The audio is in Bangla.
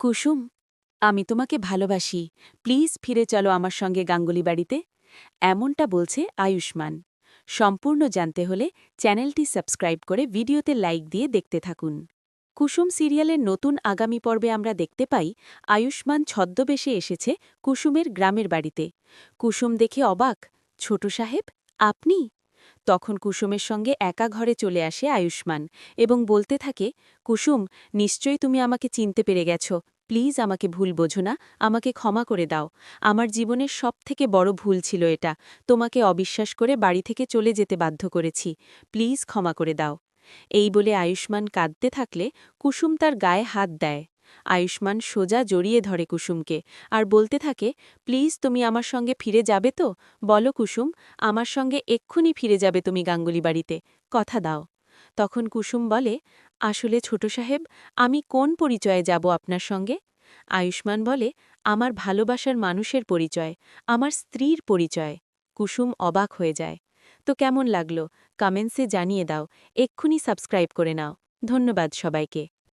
কুসুম, আমি তোমাকে ভালোবাসি, প্লিজ ফিরে চলো আমার সঙ্গে গাঙ্গুলি বাড়িতে। এমনটা বলছে আয়ুষ্মান। সম্পূর্ণ জানতে হলে চ্যানেলটি সাবস্ক্রাইব করে ভিডিওতে লাইক দিয়ে দেখতে থাকুন। কুসুম সিরিয়ালের নতুন আগামী পর্বে আমরা দেখতে পাই আয়ুষ্মান ছদ্মবেশে এসেছে কুসুমের গ্রামের বাড়িতে। কুসুম দেখে অবাক, ছোট সাহেব, আপনি? তখন কুসুমের সঙ্গে একা ঘরে চলে আসে আয়ুষ্মান এবং বলতে থাকে, কুসুম, নিশ্চয়ই তুমি আমাকে চিনতে পেরে গেছ। প্লিজ আমাকে ভুল বোঝো না, আমাকে ক্ষমা করে দাও। আমার জীবনের সবথেকে বড় ভুল ছিল এটা। তোমাকে অবিশ্বাস করে বাড়ি থেকে চলে যেতে বাধ্য করেছি। প্লিজ ক্ষমা করে দাও। এই বলে আয়ুষ্মান কাঁদতে থাকলে কুসুম তার গায়ে হাত দেয়। আয়ুষ্মান সোজা জড়িয়ে ধরে কুসুমকে আর বলতে থাকে, প্লিজ তুমি আমার সঙ্গে ফিরে যাবে তো? বলো কুসুম, আমার সঙ্গে এক্ষুনি ফিরে যাবে তুমি গাঙ্গুলি বাড়িতে, কথা দাও। তখন কুসুম বলে, আসলে ছোট সাহেব, আমি কোন পরিচয়ে যাব আপনার সঙ্গে? আয়ুষ্মান বলে, আমার ভালোবাসার মানুষের পরিচয়, আমার স্ত্রীর পরিচয়। কুসুম অবাক হয়ে যায়। তো কেমন লাগলো? কমেন্টসে জানিয়ে দাও। এক্ষুনি সাবস্ক্রাইব করে নাও। ধন্যবাদ সবাইকে।